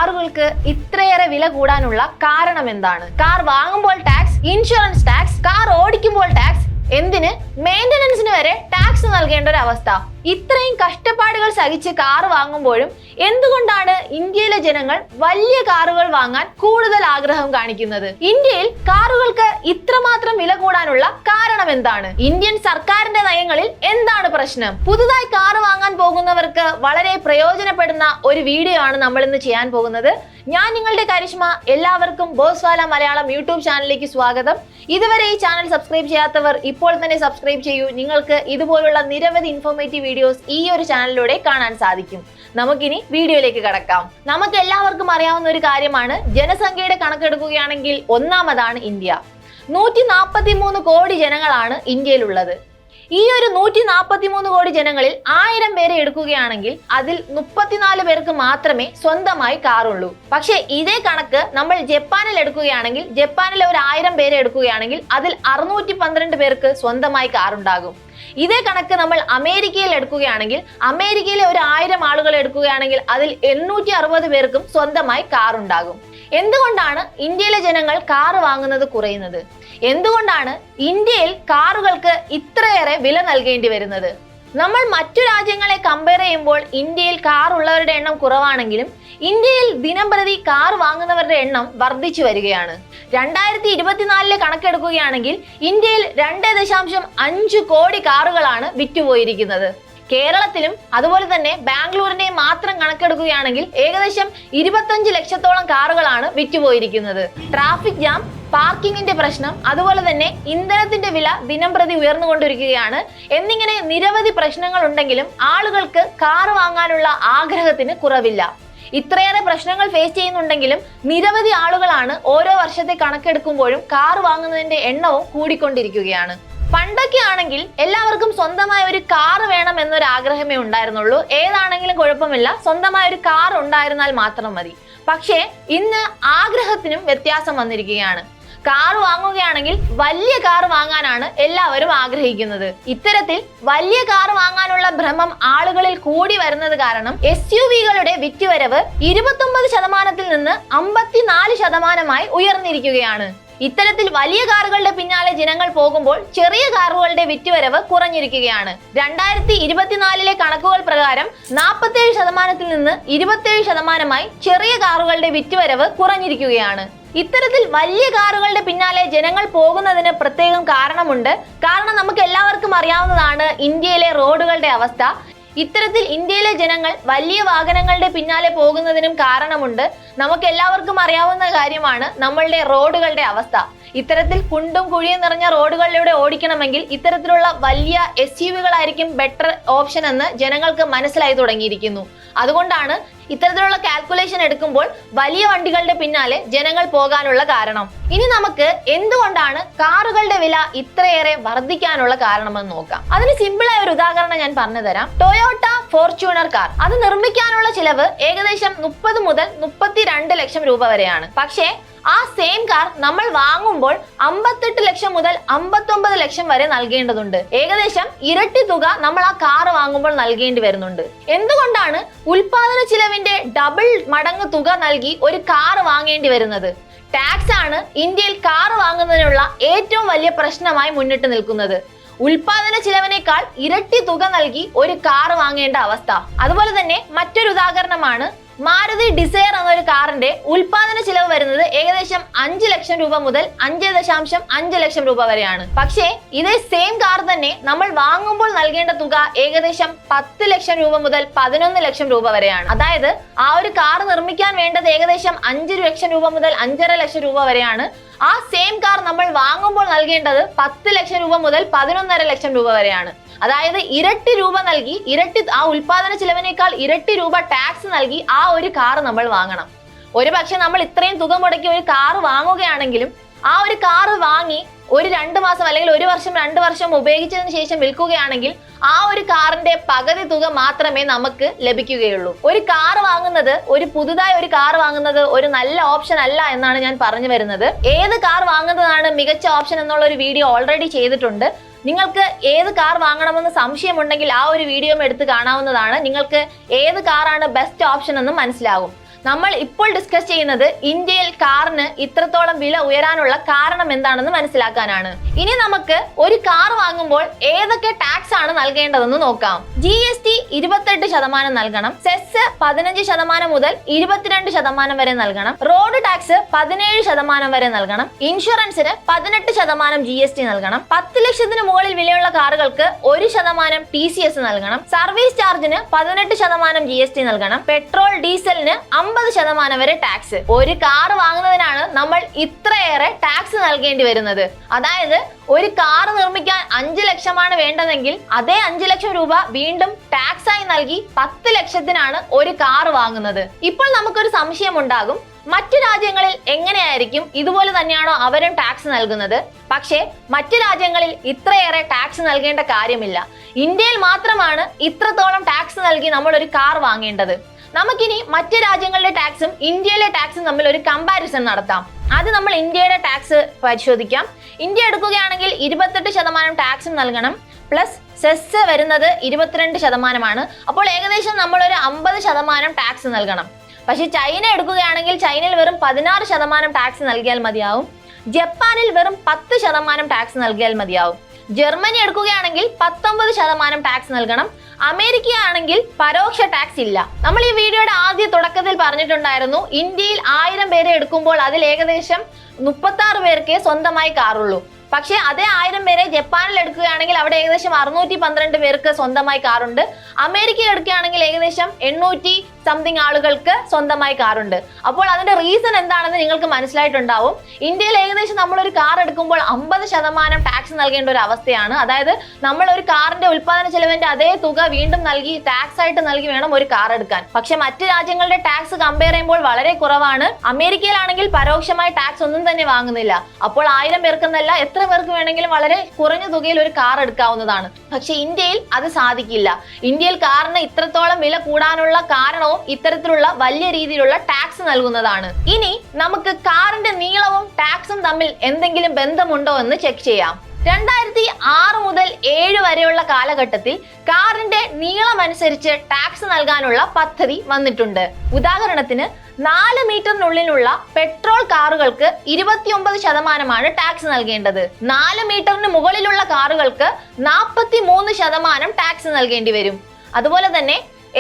കാറുകൾക്ക് ഇത്രയേറെ വില കൂടാനുള്ള കാരണം എന്താണ്? കാർ വാങ്ങുമ്പോൾ ടാക്സ്, ഇൻഷുറൻസ് ടാക്സ്, കാർ ഓടിക്കുമ്പോൾ ടാക്സ്, എന്തിന് മെയിന്റനൻസിന് വരെ ടാക്സ് നൽകേണ്ട ഒരു അവസ്ഥ. ഇത്രയും കഷ്ടപ്പാടുകൾ സഹിച്ച് കാർ വാങ്ങുമ്പോഴും എന്തുകൊണ്ടാണ് ഇന്ത്യയിലെ ജനങ്ങൾ വലിയ കാറുകൾ വാങ്ങാൻ കൂടുതൽ ആഗ്രഹം കാണിക്കുന്നത്? ഇന്ത്യയിൽ കാറുകൾക്ക് ഇത്രമാത്രം വില കൂടാനുള്ള കാരണം എന്താണ്? ഇന്ത്യൻ സർക്കാരിന്റെ നയങ്ങളിൽ എന്താണ് പ്രശ്നം? പുതുതായി കാർ വാങ്ങാൻ പോകുന്നവർക്ക് വളരെ പ്രയോജനപ്പെടുന്ന ഒരു വീഡിയോ ആണ് നമ്മൾ ഇന്ന് ചെയ്യാൻ പോകുന്നത്. ഞാൻ നിങ്ങളുടെ കരിഷ്മ. എല്ലാവർക്കും ബോസ്വാല മലയാളം യൂട്യൂബ് ചാനലിലേക്ക് സ്വാഗതം. ഇതുവരെ ഈ ചാനൽ സബ്സ്ക്രൈബ് ചെയ്യാത്തവർ ഇപ്പോൾ തന്നെ സബ്സ്ക്രൈബ് ചെയ്യൂ. നിങ്ങൾക്ക് ഇതുപോലുള്ള നിരവധി ഇൻഫോർമേറ്റീവ് വീഡിയോസ് ഈ ഒരു ചാനലിലൂടെ കാണാൻ സാധിക്കും. നമുക്കിനി വീഡിയോയിലേക്ക് കടക്കാം. നമുക്ക് എല്ലാവർക്കും അറിയാവുന്ന ഒരു കാര്യമാണ്, ജനസംഖ്യയുടെ കണക്കെടുക്കുകയാണെങ്കിൽ ഒന്നാമതാണ് ഇന്ത്യ. 143 കോടി ജനങ്ങളാണ് ഇന്ത്യയിലുള്ളത്. ഈ ഒരു 143 കോടി ജനങ്ങളിൽ 1000 പേരെ എടുക്കുകയാണെങ്കിൽ അതിൽ 34 പേർക്ക് മാത്രമേ സ്വന്തമായി കാറുള്ളൂ. പക്ഷേ ഇതേ കണക്ക് നമ്മൾ ജപ്പാനിൽ എടുക്കുകയാണെങ്കിൽ, ജപ്പാനിലെ ഒരു 1000 പേരെ എടുക്കുകയാണെങ്കിൽ അതിൽ 612 പേർക്ക് സ്വന്തമായി കാറുണ്ടാകും. ഇതേ കണക്ക് നമ്മൾ അമേരിക്കയിൽ എടുക്കുകയാണെങ്കിൽ, അമേരിക്കയിലെ ഒരു 1000 ആളുകൾ എടുക്കുകയാണെങ്കിൽ അതിൽ 860 പേർക്കും സ്വന്തമായി കാറുണ്ടാകും. എന്തുകൊണ്ടാണ് ഇന്ത്യയിലെ ജനങ്ങൾ കാർ വാങ്ങുന്നത് കുറയുന്നത്? എന്തുകൊണ്ടാണ് ഇന്ത്യയിൽ കാറുകൾക്ക് ഇത്രയേറെ വില നൽകേണ്ടി വരുന്നത്? നമ്മൾ മറ്റു രാജ്യങ്ങളെ കമ്പയർ ചെയ്യുമ്പോൾ ഇന്ത്യയിൽ കാർ ഉള്ളവരുടെ എണ്ണം കുറവാണെങ്കിലും ഇന്ത്യയിൽ ദിനംപ്രതി കാർ വാങ്ങുന്നവരുടെ എണ്ണം വർദ്ധിച്ചു വരികയാണ്. 2024 കണക്കെടുക്കുകയാണെങ്കിൽ ഇന്ത്യയിൽ 2.5 കോടി കാറുകളാണ് വിറ്റുപോയിരിക്കുന്നത്. കേരളത്തിലും അതുപോലെ തന്നെ ബാംഗ്ലൂരിന്റെയും മാത്രം കണക്കെടുക്കുകയാണെങ്കിൽ ഏകദേശം 25 ലക്ഷത്തോളം കാറുകളാണ് വിറ്റുപോയിരിക്കുന്നത്. ട്രാഫിക് ജാം, പാർക്കിങ്ങിന്റെ പ്രശ്നം, അതുപോലെ തന്നെ ഇന്ധനത്തിന്റെ വില ദിനംപ്രതി ഉയർന്നുകൊണ്ടിരിക്കുകയാണ് എന്നിങ്ങനെ നിരവധി പ്രശ്നങ്ങൾ ഉണ്ടെങ്കിലും ആളുകൾക്ക് കാർ വാങ്ങാനുള്ള ആഗ്രഹത്തിന് കുറവില്ല. ഇത്രയേറെ പ്രശ്നങ്ങൾ ഫേസ് ചെയ്യുന്നുണ്ടെങ്കിലും നിരവധി ആളുകളാണ് ഓരോ വർഷത്തെ കണക്കെടുക്കുമ്പോഴും കാർ വാങ്ങുന്നതിന്റെ എണ്ണവും കൂടിക്കൊണ്ടിരിക്കുകയാണ്. പണ്ടൊക്കെ ആണെങ്കിൽ എല്ലാവർക്കും സ്വന്തമായ ഒരു കാർ വേണം എന്നൊരു ആഗ്രഹമേ ഉണ്ടായിരുന്നുള്ളൂ. ഏതാണെങ്കിലും കുഴപ്പമില്ല, സ്വന്തമായ ഒരു കാർ ഉണ്ടായിരുന്നാൽ മാത്രം മതി. പക്ഷേ ഇന്ന് ആഗ്രഹത്തിനും വ്യത്യാസം വന്നിരിക്കുകയാണ്. കാർ വാങ്ങുകയാണെങ്കിൽ വലിയ കാർ വാങ്ങാനാണ് എല്ലാവരും ആഗ്രഹിക്കുന്നത്. ഇത്തരത്തിൽ വലിയ കാർ വാങ്ങാനുള്ള ഭ്രമം ആളുകളിൽ കൂടി വരുന്നത് കാരണം SUVകളുടെ വിറ്റുവരവ് 29% നിന്ന് 54% ഉയർന്നിരിക്കുകയാണ്. ഇത്തരത്തിൽ വലിയ കാറുകളുടെ പിന്നാലെ ജനങ്ങൾ പോകുമ്പോൾ ചെറിയ കാറുകളുടെ വിറ്റുവരവ് കുറഞ്ഞിരിക്കുകയാണ്. 2024 കണക്കുകൾ പ്രകാരം 47% നിന്ന് 27% ചെറിയ കാറുകളുടെ വിറ്റുവരവ് കുറഞ്ഞിരിക്കുകയാണ്. ഇത്തരത്തിൽ വലിയ കാറുകളുടെ പിന്നാലെ ജനങ്ങൾ പോകുന്നതിന് പ്രത്യേകം കാരണമുണ്ട്. കാരണം നമുക്ക് എല്ലാവർക്കും അറിയാവുന്നതാണ് ഇന്ത്യയിലെ റോഡുകളുടെ അവസ്ഥ. ഇത്തരത്തിൽ ഇന്ത്യയിലെ ജനങ്ങൾ വലിയ വാഹനങ്ങളുടെ പിന്നാലെ പോകുന്നതിനും കാരണമുണ്ട്. നമുക്ക് എല്ലാവർക്കും അറിയാവുന്ന കാര്യമാണ് നമ്മളുടെ റോഡുകളുടെ അവസ്ഥ. ഇത്തരത്തിൽ കുണ്ടും കുഴിയും നിറഞ്ഞ റോഡുകളിലൂടെ ഓടിക്കണമെങ്കിൽ ഇത്തരത്തിലുള്ള വലിയ SUVകളായിരിക്കും ബെറ്റർ ഓപ്ഷൻ എന്ന് ജനങ്ങൾക്ക് മനസ്സിലായി തുടങ്ങിയിരിക്കുന്നു. അതുകൊണ്ടാണ് ഇത്തരത്തിലുള്ള കാൽക്കുലേഷൻ എടുക്കുമ്പോൾ വലിയ വണ്ടികളുടെ പിന്നാലെ ജനങ്ങൾ പോകാനുള്ള കാരണം. ഇനി നമുക്ക് എന്തുകൊണ്ടാണ് കാറുകളുടെ വില ഇത്രയേറെ വർദ്ധിക്കാനുള്ള കാരണമെന്ന് നോക്കാം. അതിന് സിമ്പിളായ ഒരു ഉദാഹരണം ഞാൻ പറഞ്ഞു തരാം. ടൊയോട്ട ഫോർച്യൂണർ കാർ, അത് നിർമ്മിക്കാനുള്ള ചിലവ് ഏകദേശം 30 മുതൽ 32 ലക്ഷം രൂപ വരെയാണ്. പക്ഷേ ആ സെയിം കാർ നമ്മൾ വാങ്ങുമ്പോൾ 58 ലക്ഷം മുതൽ 59 ലക്ഷം വരെ നൽകേണ്ടതുണ്ട്. ഏകദേശം ഇരട്ടി തുക നമ്മൾ ആ കാർ വാങ്ങുമ്പോൾ നൽകേണ്ടി വരുന്നുണ്ട്. എന്തുകൊണ്ടാണ് ഉൽപാദന ചിലവിന്റെ ഡബിൾ മടങ്ങ് തുക നൽകി ഒരു കാർ വാങ്ങേണ്ടി വരുന്നത്? ടാക്സ് ആണ് ഇന്ത്യയിൽ കാർ വാങ്ങുന്നതിനുള്ള ഏറ്റവും വലിയ പ്രശ്നമായി മുന്നിട്ട് നിൽക്കുന്നത്. ഉൽപാദന ചിലവിനേക്കാൾ ഇരട്ടി തുക നൽകി ഒരു കാർ വാങ്ങേണ്ട അവസ്ഥ. അതുപോലെ തന്നെ മറ്റൊരു ഉദാഹരണമാണ് മാരുതി ഡിസയർ എന്നൊരു കാറിന്റെ ഉൽപാദന ചിലവ് വരുന്നത് ഏകദേശം 5 ലക്ഷം രൂപ മുതൽ 5.5 ലക്ഷം രൂപ വരെയാണ്. പക്ഷേ ഇതേ സെയിം കാർ തന്നെ നമ്മൾ വാങ്ങുമ്പോൾ നൽകേണ്ട തുക ഏകദേശം 10 ലക്ഷം രൂപ മുതൽ 11 ലക്ഷം രൂപ വരെയാണ്. അതായത് ആ ഒരു കാർ നിർമ്മിക്കാൻ വേണ്ടത് ഏകദേശം 5 ലക്ഷം രൂപ മുതൽ 5.5 ലക്ഷം രൂപ വരെയാണ്. ആ സെയിം കാർ നമ്മൾ വാങ്ങുമ്പോൾ നൽകേണ്ടത് 10 ലക്ഷം രൂപ മുതൽ 11.5 ലക്ഷം രൂപ വരെയാണ്. അതായത് ഇരട്ടി രൂപ നൽകി, ആ ഉൽപാദന ചിലവിനേക്കാൾ ഇരട്ടി രൂപ ടാക്സ് നൽകി ആ ഒരു കാർ നമ്മൾ വാങ്ങണം. ഒരു പക്ഷെ നമ്മൾ ഇത്രയും തുക മുടക്കി ഒരു കാർ വാങ്ങുകയാണെങ്കിലും ആ ഒരു കാർ വാങ്ങി ഒരു 2 മാസം അല്ലെങ്കിൽ 1 വർഷം 2 വർഷം ഉപയോഗിച്ചതിന് ശേഷം വിൽക്കുകയാണെങ്കിൽ ആ ഒരു കാറിന്റെ പകുതി തുക മാത്രമേ നമുക്ക് ലഭിക്കുകയുള്ളൂ. ഒരു കാർ വാങ്ങുന്നത്, പുതുതായി ഒരു കാർ വാങ്ങുന്നത് ഒരു നല്ല ഓപ്ഷൻ അല്ല എന്നാണ് ഞാൻ പറഞ്ഞു വരുന്നത്. ഏത് കാർ വാങ്ങുന്നതാണ് മികച്ച ഓപ്ഷൻ എന്നുള്ള ഒരു വീഡിയോ ഓൾറെഡി ചെയ്തിട്ടുണ്ട്. നിങ്ങൾക്ക് ഏത് കാർ വാങ്ങണമെന്ന് സംശയമുണ്ടെങ്കിൽ ആ ഒരു വീഡിയോ എടുത്ത് കാണാവുന്നതാണ്. നിങ്ങൾക്ക് ഏത് കാറാണ് ബെസ്റ്റ് ഓപ്ഷൻ എന്ന് മനസ്സിലാകും. നമ്മൾ ഇപ്പോൾ ഡിസ്കസ് ചെയ്യുന്നത് ഇന്ത്യയിൽ കാറിന് ഇത്രത്തോളം വില ഉയരാനുള്ള കാരണം എന്താണെന്ന് മനസ്സിലാക്കാനാണ്. ഇനി നമുക്ക് ഒരു കാർ വാങ്ങുമ്പോൾ ഏതൊക്കെ ടാക്സ് ആണ് നൽകേണ്ടതെന്ന് നോക്കാം. GST 28% നൽകണം, സെസ് 15% മുതൽ 22% വരെ നൽകണം, റോഡ് ടാക്സ് 17% വരെ നൽകണം, ഇൻഷുറൻസിന് 18% GST നൽകണം, 10 ലക്ഷത്തിന് മുകളിൽ വിലയുള്ള കാറുകൾക്ക് 1% TCS നൽകണം, സർവീസ് ചാർജിന് 18% GST നൽകണം, പെട്രോൾ ഡീസലിന് 50% വരെ ടാക്സ്. ഒരു കാർ വാങ്ങുന്നതിനാണ് നമ്മൾ ഇത്രയേറെ ടാക്സ് നൽകേണ്ടി വരുന്നത്. അതായത് ഒരു കാർ നിർമ്മിക്കാൻ 5 ലക്ഷമാണ് വേണ്ടതെങ്കിൽ അതേ 5 ലക്ഷം രൂപ വീണ്ടും ടാക്സ് ആയി നൽകി 10 ലക്ഷത്തിനാണ് ഒരു കാർ വാങ്ങുന്നത്. ഇപ്പോൾ നമുക്കൊരു സംശയം ഉണ്ടാകും, മറ്റു രാജ്യങ്ങളിൽ എങ്ങനെയായിരിക്കും, ഇതുപോലെ തന്നെയാണോ അവരും ടാക്സ് നൽകുന്നത്? പക്ഷേ മറ്റു രാജ്യങ്ങളിൽ ഇത്രയേറെ ടാക്സ് നൽകേണ്ട കാര്യമില്ല. ഇന്ത്യയിൽ മാത്രമാണ് ഇത്രത്തോളം ടാക്സ് നൽകി നമ്മൾ ഒരു കാർ വാങ്ങേണ്ടത്. നമുക്കിനി മറ്റു രാജ്യങ്ങളുടെ ടാക്സും ഇന്ത്യയിലെ ടാക്സും തമ്മിൽ ഒരു കമ്പാരിസൺ നടത്താം. ആദ്യം നമ്മൾ ഇന്ത്യയുടെ ടാക്സ് പരിശോധിക്കാം. ഇന്ത്യ എടുക്കുകയാണെങ്കിൽ 28% ടാക്സും നൽകണം, പ്ലസ് സെസ് വരുന്നത് 22%. അപ്പോൾ ഏകദേശം നമ്മൾ ഒരു 50% ടാക്സ് നൽകണം. പക്ഷെ ചൈന എടുക്കുകയാണെങ്കിൽ ചൈനയിൽ വെറും 16% ടാക്സ് നൽകിയാൽ മതിയാവും. ജപ്പാനിൽ വെറും 10% ടാക്സ് നൽകിയാൽ മതിയാവും. ജർമ്മനി എടുക്കുകയാണെങ്കിൽ 19% ടാക്സ് നൽകണം. അമേരിക്ക ആണെങ്കിൽ പരോക്ഷ ടാക്സ് ഇല്ല. നമ്മൾ ഈ വീഡിയോയുടെ ആദ്യ തുടക്കത്തിൽ പറഞ്ഞിട്ടുണ്ടായിരുന്നു, ഇന്ത്യയിൽ 1000 പേരെ എടുക്കുമ്പോൾ അതിൽ ഏകദേശം 36 പേർക്കേ സ്വന്തമായി കാറുള്ളൂ. പക്ഷേ അതേ 1000 പേരെ ജപ്പാനിൽ എടുക്കുകയാണെങ്കിൽ അവിടെ ഏകദേശം 612 പേർക്ക് സ്വന്തമായി കാറുണ്ട്. അമേരിക്ക എടുക്കുകയാണെങ്കിൽ ഏകദേശം 800 സംതിങ് ആളുകൾക്ക് സ്വന്തമായി കാറുണ്ട്. അപ്പോൾ അതിന്റെ റീസൺ എന്താണെന്ന് നിങ്ങൾക്ക് മനസ്സിലായിട്ടുണ്ടാവും. ഇന്ത്യയിൽ ഏകദേശം നമ്മൾ ഒരു കാർ എടുക്കുമ്പോൾ 50% ടാക്സ് നൽകേണ്ട ഒരു അവസ്ഥയാണ്. അതായത് നമ്മൾ ഒരു കാറിന്റെ ഉൽപാദന ചെലവിന്റെ അതേ തുക വീണ്ടും നൽകി ടാക്സ് ആയിട്ട് നൽകി വേണം ഒരു കാർ എടുക്കാൻ. പക്ഷെ മറ്റു രാജ്യങ്ങളുടെ ടാക്സ് കമ്പയർ ചെയ്യുമ്പോൾ വളരെ കുറവാണ്. അമേരിക്കയിലാണെങ്കിൽ പരോക്ഷമായി ടാക്സ് ഒന്നും തന്നെ വാങ്ങുന്നില്ല. അപ്പോൾ 1000 പേർക്കെന്നല്ല, എത്ര പേർക്ക് വേണമെങ്കിലും വളരെ കുറഞ്ഞ തുകയിൽ ഒരു കാർ എടുക്കാവുന്നതാണ്. പക്ഷെ ഇന്ത്യയിൽ അത് സാധിക്കില്ല. ഇന്ത്യയിൽ കാറിന് ഇത്രത്തോളം വില കൂടാനുള്ള കാരണവും ഇത്തരത്തിലുള്ള വലിയ രീതിയിലുള്ള ടാക്സ് നൽകുന്നതാണ്. ഇനി നമുക്ക് കാറിന്റെ നീളവും ടാക്സും തമ്മിൽ എന്തെങ്കിലും ബന്ധമുണ്ടോ എന്ന് ചെക്ക് ചെയ്യാം. 2006 മുതൽ 7 വരെയുള്ള കാലഘട്ടത്തിൽ കാറിന്റെ നീളമനുസരിച്ച് ടാക്സ് നൽകാനുള്ള പദ്ധതി വന്നിട്ടുണ്ട്. ഉദാഹരണത്തിന് 4 മീറ്ററിനുള്ളിലുള്ള പെട്രോൾ കാറുകൾക്ക് 29% ടാക്സ് നൽകേണ്ടത്. 4 മീറ്ററിന് മുകളിലുള്ള കാറുകൾക്ക് 43% ടാക്സ് നൽകേണ്ടി വരും. അതുപോലെ തന്നെ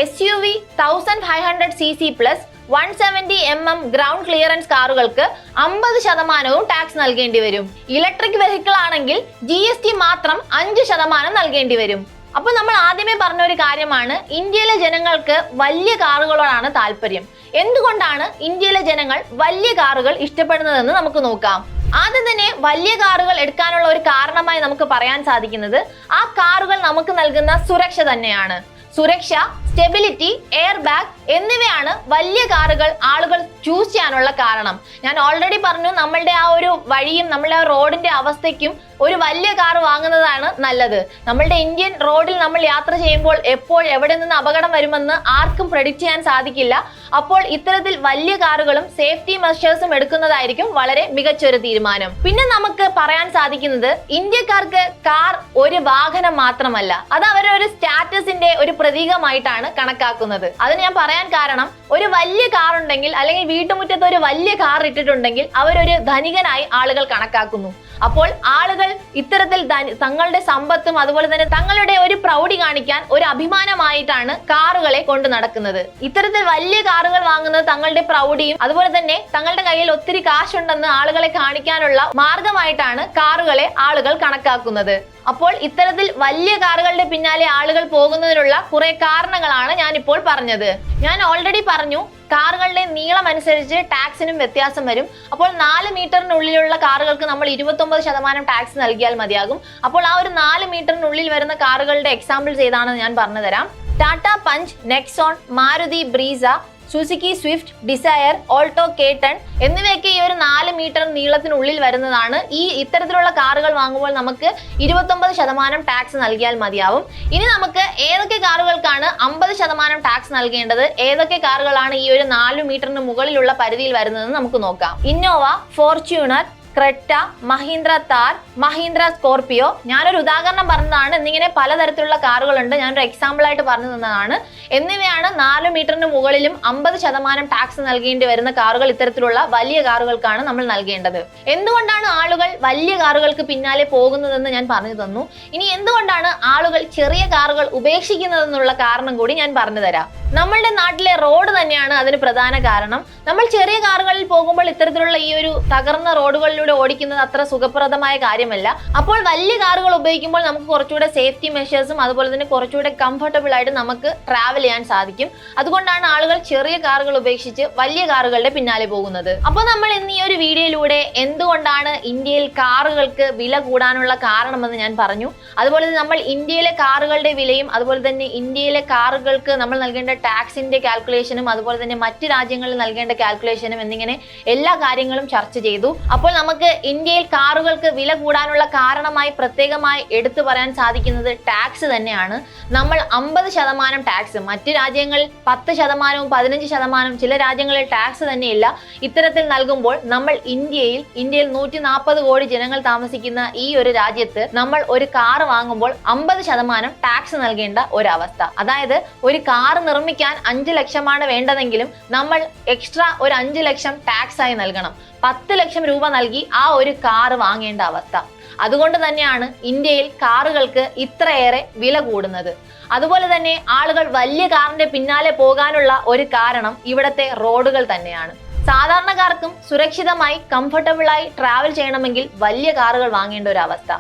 SUV 1500cc plus 170 mm ground clearance കാറുകൾക്ക് 50% ടാക്സ് നൽകേണ്ടി വരും. ഇലക്ട്രിക് വെഹിക്കിൾ ആണെങ്കിൽ GST മാത്രം 5% നൽകേണ്ടി വരും. അപ്പോൾ നമ്മൾ ആദ്യമേ പറഞ്ഞ ഒരു കാര്യമാണ്, ഇന്ത്യയിലെ ജനങ്ങൾക്ക് വലിയ കാറുകളോടാണ് താല്പര്യം. എന്തുകൊണ്ടാണ് ഇന്ത്യയിലെ ജനങ്ങൾ വലിയ കാറുകൾ ഇഷ്ടപ്പെടുന്നതെന്ന് നമുക്ക് നോക്കാം. ആദ്യം തന്നെ വലിയ കാറുകൾ എടുക്കാനുള്ള ഒരു കാരണമായി നമുക്ക് പറയാൻ സാധിക്കുന്നത് ആ കാറുകൾ നമുക്ക് നൽകുന്ന സുരക്ഷ തന്നെയാണ്. സുരക്ഷ, സ്റ്റെബിലിറ്റി, എയർ ബാഗ് എന്നിവയാണ് വലിയ കാറുകൾ ആളുകൾ ചൂസ് ചെയ്യാനുള്ള കാരണം. ഞാൻ ഓൾറെഡി പറഞ്ഞു, നമ്മളുടെ ആ ഒരു വഴിയും നമ്മളുടെ ആ റോഡിന്റെ അവസ്ഥയ്ക്കും ഒരു വലിയ കാർ വാങ്ങുന്നതാണ് നല്ലത്. നമ്മളുടെ ഇന്ത്യൻ റോഡിൽ നമ്മൾ യാത്ര ചെയ്യുമ്പോൾ എപ്പോൾ എവിടെ നിന്ന് അപകടം വരുമെന്ന് ആർക്കും പ്രെഡിക്റ്റ് ചെയ്യാൻ സാധിക്കില്ല. അപ്പോൾ ഇത്തരത്തിൽ വലിയ കാറുകളും സേഫ്റ്റി മെഷേഴ്സും എടുക്കുന്നതായിരിക്കും വളരെ മികച്ചൊരു തീരുമാനം. പിന്നെ നമുക്ക് പറയാൻ സാധിക്കുന്നത്, ഇന്ത്യക്കാർക്ക് കാർ ഒരു വാഹനം മാത്രമല്ല, അത് അവരുടെ ഒരു സ്റ്റാറ്റസിന്റെ ഒരു പ്രതീകമായിട്ടാണ് കണക്കാക്കുന്നത്. അത് ഞാൻ പറയാൻ കാരണം, ഒരു വലിയ കാർ ഉണ്ടെങ്കിൽ അല്ലെങ്കിൽ വീട്ടുമുറ്റത്ത് ഒരു വലിയ കാർ ഇട്ടിട്ടുണ്ടെങ്കിൽ അവരൊരു ധനികനായി ആളുകൾ കണക്കാക്കുന്നു. അപ്പോൾ ആളുകൾ ഇത്തരത്തിൽ തങ്ങളുടെ സമ്പത്തും അതുപോലെ തന്നെ തങ്ങളുടെ ഒരു പ്രൗഢി കാണിക്കാൻ ഒരു അഭിമാനമായിട്ടാണ് കാറുകളെ കൊണ്ട് നടക്കുന്നത്. ഇത്തരത്തിൽ വലിയ കാറുകൾ വാങ്ങുന്നത് തങ്ങളുടെ പ്രൗഢിയും അതുപോലെ തന്നെ തങ്ങളുടെ കയ്യിൽ ഒത്തിരി കാശുണ്ടെന്ന് ആളുകളെ കാണിക്കാനുള്ള മാർഗമായിട്ടാണ് കാറുകളെ ആളുകൾ കണക്കാക്കുന്നത്. അപ്പോൾ ഇത്തരത്തിൽ വലിയ കാറുകളുടെ പിന്നാലെ ആളുകൾ പോകുന്നതിനുള്ള കുറെ കാരണങ്ങളാണ് ഞാൻ ഇപ്പോൾ പറഞ്ഞത്. ഞാൻ ഓൾറെഡി പറഞ്ഞു, കാറുകളുടെ നീളം അനുസരിച്ച് ടാക്സിനും വ്യത്യാസം വരും. അപ്പോൾ 4 മീറ്ററിനുള്ളിലുള്ള കാറുകൾക്ക് നമ്മൾ 29% ടാക്സ് നൽകിയാൽ മതിയാകും. അപ്പോൾ ആ ഒരു 4 മീറ്ററിനുള്ളിൽ വരുന്ന കാറുകളുടെ എക്സാമ്പിൾസ് ഏതാണെന്ന് ഞാൻ പറഞ്ഞു തരാം. Tata Punch, Nexon, Maruti Brezza, Suzuki Swift, Dzire, Alto K10 എന്നിവയൊക്കെ ഈ ഒരു 4 മീറ്റർ നീളത്തിനുള്ളിൽ വരുന്നതാണ്. ഈ ഇത്തരത്തിലുള്ള കാറുകൾ വാങ്ങുമ്പോൾ നമുക്ക് 29% ടാക്സ് നൽകിയാൽ മതിയാവും. ഇനി നമുക്ക് ഏതൊക്കെ കാറുകൾക്കാണ് 50% ടാക്സ് നൽകേണ്ടത്, ഏതൊക്കെ കാറുകളാണ് ഈ ഒരു 4 മീറ്ററിന് മുകളിലുള്ള പരിധിയിൽ വരുന്നതെന്ന് നമുക്ക് നോക്കാം. Innova, Fortuner, Creta, Mahindra Thar, Mahindra Scorpio. ഞാനൊരു ഉദാഹരണം പറഞ്ഞതാണ്. എന്നിങ്ങനെ പലതരത്തിലുള്ള കാറുകളുണ്ട്, ഞാനൊരു എക്സാമ്പിൾ ആയിട്ട് പറഞ്ഞു തന്നതാണ്. എന്നിവയാണ് 4 മീറ്ററിന് മുകളിലും 50% ടാക്സ് നൽകേണ്ടി വരുന്ന കാറുകൾ. ഇത്തരത്തിലുള്ള വലിയ കാറുകൾക്കാണ് നമ്മൾ നൽകേണ്ടത്. എന്തുകൊണ്ടാണ് ആളുകൾ വലിയ കാറുകൾക്ക് പിന്നാലെ പോകുന്നതെന്ന് ഞാൻ പറഞ്ഞു തന്നു. ഇനി എന്തുകൊണ്ടാണ് ആളുകൾ ചെറിയ കാറുകൾ ഉപേക്ഷിക്കുന്നതെന്നുള്ള കാരണം കൂടി ഞാൻ പറഞ്ഞു തരാം. നമ്മളുടെ നാട്ടിലെ റോഡ് തന്നെയാണ് അതിന് പ്രധാന കാരണം. നമ്മൾ ചെറിയ കാറുകളിൽ പോകുമ്പോൾ ഇത്തരത്തിലുള്ള ഈ ഒരു തകർന്ന റോഡുകളിലൂടെ ഓടിക്കുന്നത് അത്ര സുഖപ്രദമായ കാര്യമല്ല. അപ്പോൾ വലിയ കാറുകൾ ഉപയോഗിക്കുമ്പോൾ നമുക്ക് കുറച്ചുകൂടെ സേഫ്റ്റി മെഷേഴ്സും അതുപോലെ തന്നെ കുറച്ചുകൂടെ കംഫർട്ടബിൾ ആയിട്ട് നമുക്ക് ട്രാവൽ ചെയ്യാൻ സാധിക്കും. അതുകൊണ്ടാണ് ആളുകൾ ചെറിയ കാറുകൾ ഉപേക്ഷിച്ച് വലിയ കാറുകളുടെ പിന്നാലെ പോകുന്നത്. അപ്പോൾ നമ്മൾ ഇന്ന് ഈ ഒരു വീഡിയോയിലൂടെ എന്തുകൊണ്ടാണ് ഇന്ത്യയിൽ കാറുകൾക്ക് വില കൂടാനുള്ള കാരണമെന്ന് ഞാൻ പറഞ്ഞു. അതുപോലെ തന്നെ നമ്മൾ ഇന്ത്യയിലെ കാറുകളുടെ വിലയും അതുപോലെ തന്നെ ഇന്ത്യയിലെ കാറുകൾക്ക് നമ്മൾ നൽകേണ്ട ടാക്സിന്റെ കാൽക്കുലേഷനും അതുപോലെ തന്നെ മറ്റ് രാജ്യങ്ങളിൽ നൽകേണ്ട കാൽക്കുലേഷനും എന്നിങ്ങനെ എല്ലാ കാര്യങ്ങളും ചർച്ച ചെയ്തു. അപ്പോൾ നമുക്ക് ഇന്ത്യയിൽ കാറുകൾക്ക് വില കൂടാനുള്ള കാരണമായി പ്രത്യേകമായി എടുത്തു പറയാൻ സാധിക്കുന്നത് ടാക്സ് തന്നെയാണ്. നമ്മൾ 50% ടാക്സ്, മറ്റ് രാജ്യങ്ങളിൽ 10%, 15%, ചില രാജ്യങ്ങളിൽ ടാക്സ് തന്നെയില്ല, ഇത്തരത്തിൽ നൽകുമ്പോൾ നമ്മൾ ഇന്ത്യയിൽ 140 കോടി ജനങ്ങൾ താമസിക്കുന്ന ഈ ഒരു രാജ്യത്ത് നമ്മൾ ഒരു കാർ വാങ്ങുമ്പോൾ 50% ടാക്സ് നൽകേണ്ട ഒരവസ്ഥ. അതായത് ഒരു കാർ നിർമ്മിക്കാൻ 5 ലക്ഷമാണ് വേണ്ടതെങ്കിലും നമ്മൾ എക്സ്ട്രാ ഒരു 5 ലക്ഷം ടാക്സ് ആയി നൽകണം. 10 ലക്ഷം രൂപ നൽകി ആ ഒരു കാർ വാങ്ങേണ്ട അവസ്ഥ. അതുകൊണ്ട് തന്നെയാണ് ഇന്ത്യയിൽ കാറുകൾക്ക് ഇത്രയേറെ വില കൂടുന്നത്. അതുപോലെ തന്നെ ആളുകൾ വലിയ കാറിന്റെ പിന്നാലെ പോകാനുള്ള ഒരു കാരണം ഇവിടത്തെ റോഡുകൾ തന്നെയാണ്. സാധാരണക്കാർക്കും സുരക്ഷിതമായി കംഫർട്ടബിളായി ട്രാവൽ ചെയ്യണമെങ്കിൽ വലിയ കാറുകൾ വാങ്ങേണ്ട ഒരു അവസ്ഥ.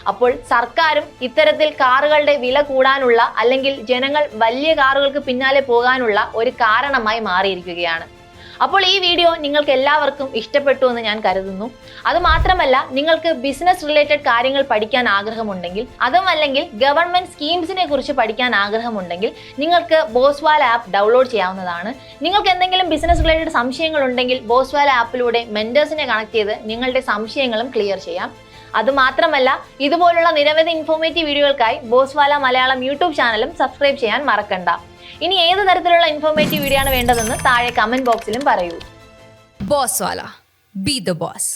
അപ്പോൾ സർക്കാരും ഇത്തരത്തിൽ കാറുകളുടെ വില കൂടാനുള്ള അല്ലെങ്കിൽ ജനങ്ങൾ വലിയ കാറുകൾക്ക് പിന്നാലെ പോകാനുള്ള ഒരു കാരണമായി മാറിയിരിക്കുകയാണ്. അപ്പോൾ ഈ വീഡിയോ നിങ്ങൾക്ക് എല്ലാവർക്കും ഇഷ്ടപ്പെട്ടു എന്ന് ഞാൻ കരുതുന്നു. അതുമാത്രമല്ല, നിങ്ങൾക്ക് ബിസിനസ് റിലേറ്റഡ് കാര്യങ്ങൾ പഠിക്കാൻ ആഗ്രഹമുണ്ടെങ്കിൽ, അതും അല്ലെങ്കിൽ ഗവൺമെന്റ് സ്കീംസിനെ കുറിച്ച് പഠിക്കാൻ ആഗ്രഹമുണ്ടെങ്കിൽ നിങ്ങൾക്ക് ബോസ്വാല ആപ്പ് ഡൗൺലോഡ് ചെയ്യാവുന്നതാണ്. നിങ്ങൾക്ക് എന്തെങ്കിലും ബിസിനസ് റിലേറ്റഡ് സംശയങ്ങൾ ഉണ്ടെങ്കിൽ ബോസ്വാല ആപ്പിലൂടെ മെന്റേഴ്സിനെ കണക്ട് ചെയ്ത് നിങ്ങളുടെ സംശയങ്ങളും ക്ലിയർ ചെയ്യാം. അതുമാത്രമല്ല, ഇതുപോലുള്ള നിരവധി ഇൻഫോർമേറ്റീവ് വീഡിയോകൾക്കായി ബോസ്വാല മലയാളം യൂട്യൂബ് ചാനലും സബ്സ്ക്രൈബ് ചെയ്യാൻ മറക്കണ്ട. ഇനി ഏത് തരത്തിലുള്ള ഇൻഫോർമേറ്റീവ് വീഡിയോ ആണ് വേണ്ടതെന്ന് താഴെ കമന്റ് ബോക്സിലും പറയൂ. ബോസ്വാല, ബി ദ ബോസ്.